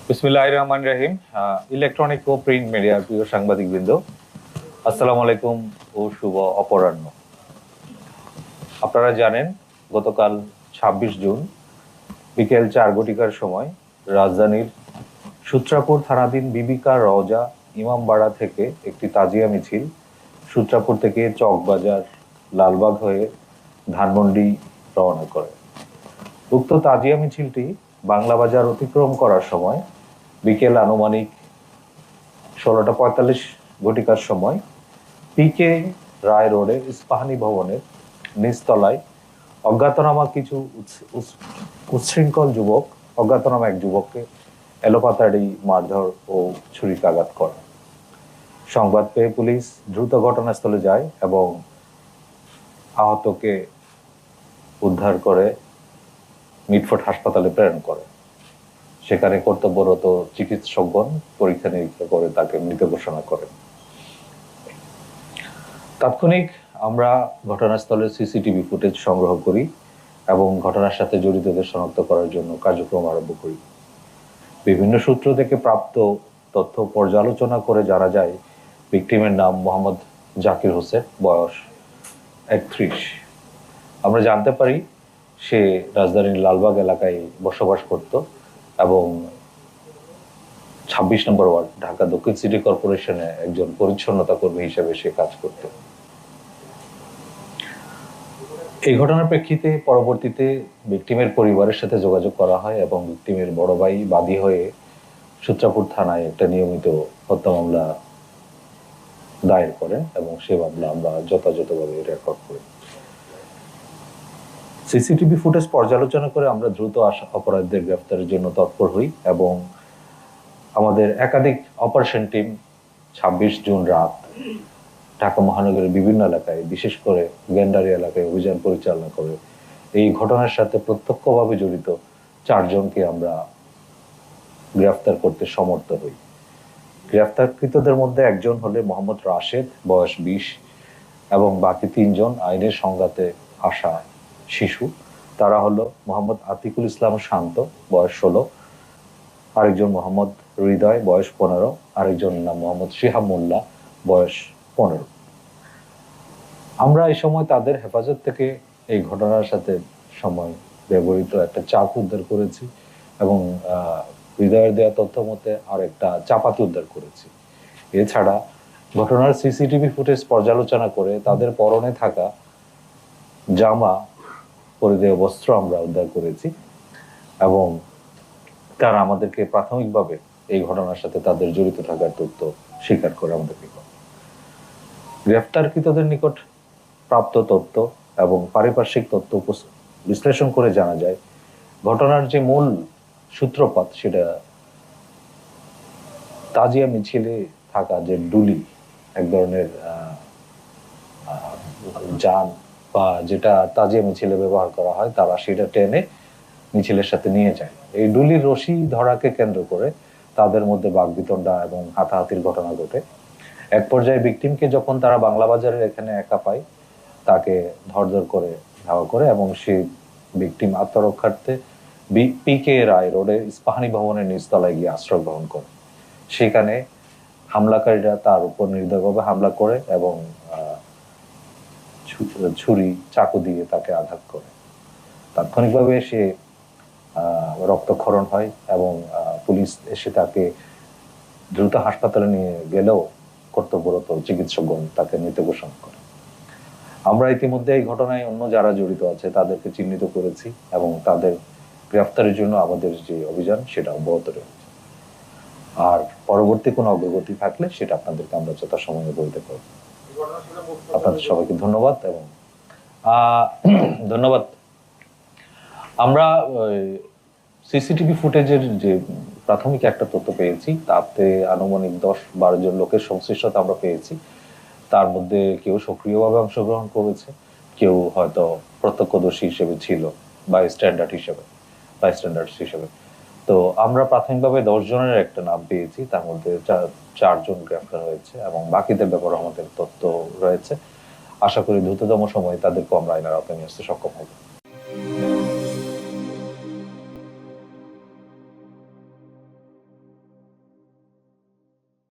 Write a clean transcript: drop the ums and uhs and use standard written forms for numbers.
বিসমিল্লাহির রহমানির রহিম। ইলেকট্রনিক ও প্রিন্ট মিডিয়ার প্রিয় সাংবাদিকবৃন্দ, আসসালামু আলাইকুম ও শুভ অপরাহ্ন। আপনারা জানেন, গতকাল 26 জুন বিকেল 4 ঘটিকার সময় রাজধানীর সূত্রাপুর থানাধীন বিবিকা রওজা ইমামবাড়া থেকে একটি তাজিয়া মিছিল সূত্রাপুর থেকে চকবাজার, লালবাগ হয়ে ধানমন্ডি রওনা করে। উক্ত তাজিয়া মিছিলটি বাংলা বাজার অতিক্রম করার সময় বিকেল আনুমানিক 16টা 45 ঘটিকার সময় পিকে রায় রোডে ইস্পাহানি ভবনের নিচতলায় অজ্ঞাতনামা এক যুবককে এলোপাতাড়ি মারধর ও ছুরিকাঘাত করে। সংবাদ পেয়ে পুলিশ দ্রুত ঘটনাস্থলে যায় এবং আহতকে উদ্ধার করে মিটফোর্ড হাসপাতালে প্রেরণ করে। সেখানে কর্তব্যরত চিকিৎসকগণ পরীক্ষা নিরীক্ষা করে তাকে মৃত ঘোষণা করেন। তাৎক্ষণিক আমরা ঘটনাস্থলের সিসিটিভি ফুটেজ সংগ্রহ করি এবং ঘটনার সাথে জড়িতদের শনাক্ত করার জন্য কার্যক্রম আরম্ভ করি। বিভিন্ন সূত্র থেকে প্রাপ্ত তথ্য পর্যালোচনা করে জানা যায়, ভিকটিমের নাম মোহাম্মদ জাকির হোসেন, বয়স 31। আমরা জানতে পারি সে রাজধানীর লালবাগ এলাকায় বসবাস করত এবং 26 নম্বর ওয়ার্ড ঢাকা দক্ষিণ সিটি কর্পোরেশনে একজন পরিচ্ছন্নতা কর্মী হিসেবে সে কাজ করত। এই ঘটনার প্রেক্ষিতে পরবর্তীতে ভিকটিমের পরিবারের সাথে যোগাযোগ করা হয় এবং ভিকটিমের বড় ভাই বাদী হয়ে সূত্রাপুর থানায় একটা নিয়মিত হত্যা মামলা দায়ের করেন এবং সে মামলা আমরা যথাযথভাবে রেকর্ড করি। সিসিটিভি ফুটেজ পর্যালোচনা করে আমরা দ্রুত অপরাধীদের গ্রেফতারের জন্য তৎপর হই এবং আমাদের একাধিক অপারেশন টিম 26 জুন রাত ঢাকা মহানগরের বিভিন্ন এলাকায়, বিশেষ করে গেন্ডারি এলাকায় অভিযান পরিচালনা করে এই ঘটনার সাথে প্রত্যক্ষভাবে জড়িত 4 জনকে আমরা গ্রেফতার করতে সমর্থ হই। গ্রেফতারকৃতদের মধ্যে একজন হলে মোহাম্মদ রাশেদ, বয়স 20, এবং বাকি 3 জন আইনের সংঘাতে আসা শিশু। তারা হলো মোহাম্মদ আতিকুল ইসলাম শান্ত, বয়স 16, আরেকজন মোহাম্মদ হৃদয়, বয়স 15, আরেকজন নাম মোহাম্মদ শিহাব মোল্লা, বয়স 15। আমরা এই সময় তাদের হেফাজত থেকে এই ঘটনার সাথে সময় ব্যবহৃত একটা চাকু উদ্ধার করেছি এবং হৃদয়ের দেওয়া তথ্য মতে আর একটা চাপাতি উদ্ধার করেছি। এছাড়া ঘটনার সিসিটিভি ফুটেজ পর্যালোচনা করে তাদের পরনে থাকা জামা, পরিধেয় বস্ত্র আমরা উদ্ধার করেছি এবং তারা আমাদেরকে প্রাথমিকভাবে এই ঘটনার সাথে তাদের জড়িত থাকার তথ্য স্বীকার করে আমাদেরকে। গ্রেফতারকৃতদের নিকট প্রাপ্ত তথ্য এবং পারিপার্শ্বিক তথ্য বিশ্লেষণ করে জানা যায়, ঘটনার যে মূল সূত্রপাত সেটা তাজিয়া মিছিলে থাকা যে ডুলি, এক ধরনের যান বা যেটা তাজিয়া মিছিলে ব্যবহার করা হয়, তারা সেটা টেনে মিছিলের সাথে নিয়ে যায়। এই ডুলির রশি ধরাকে কেন্দ্র করে তাদের মধ্যে বাকবিতণ্ডা এবং হাতাহাতির ঘটনা ঘটে। এক পর্যায়ে ভিকটিমকে যখন তারা বাংলা বাজারের এখানে একা পায়, তাকে ধরধর করে ধাওয়া করে এবং সেই ভিকটিম আত্মরক্ষার্থে পিকে রায় রোডে ইস্পাহানি ভবনের নিচতলায় গিয়ে আশ্রয় গ্রহণ করে। সেখানে হামলাকারীরা তার উপর নির্দয়ভাবে হামলা করে এবং ছুরি, চাকু দিয়ে তাকে আঘাত করে। তাৎক্ষণিকভাবে সে রক্তক্ষরণ হয় এবং পুলিশ এসে তাকে দ্রুত হাসপাতালে নিয়ে গেলেও কর্তব্যরত চিকিৎসকগণ তাকে মৃত ঘোষণা করে। আমরা ইতিমধ্যে এই ঘটনায় অন্য যারা জড়িত আছে তাদেরকে চিহ্নিত করেছি এবং তাদের গ্রেফতারের জন্য আমাদের যে অভিযান সেটা অব্যাহত রয়েছে। আর পরবর্তী কোনো অগ্রগতি থাকলে সেটা আপনাদেরকে আমরা যথাসময়ে বলতে পারবো। আপনাদের সবাইকে ধন্যবাদ এবং ধন্যবাদ। আমরা সিসিটিভি ফুটেজের যে প্রাথমিক একটা তথ্য পেয়েছি, তাতে আনুমানিক 10-12 জন লোকের সংশ্লিষ্টতা আমরা পেয়েছি। তার মধ্যে কেউ সক্রিয়ভাবে অংশগ্রহণ করেছে, কেউ হয়তো প্রত্যক্ষদর্শী হিসেবে ছিল, বাইস্ট্যান্ডার্স হিসেবে। তো আমরা প্রাথমিকভাবে 10 জনের একটা নাম পেয়েছি, তার মধ্যে 4 জন গ্রেফতার হয়েছে এবং বাকিদের ব্যাপারে আমাদের তথ্য রয়েছে। আশা করি দ্রুততম সময়ে তাদেরকে আমরা আইনের আওতায় নিয়ে আসতে সক্ষম হব।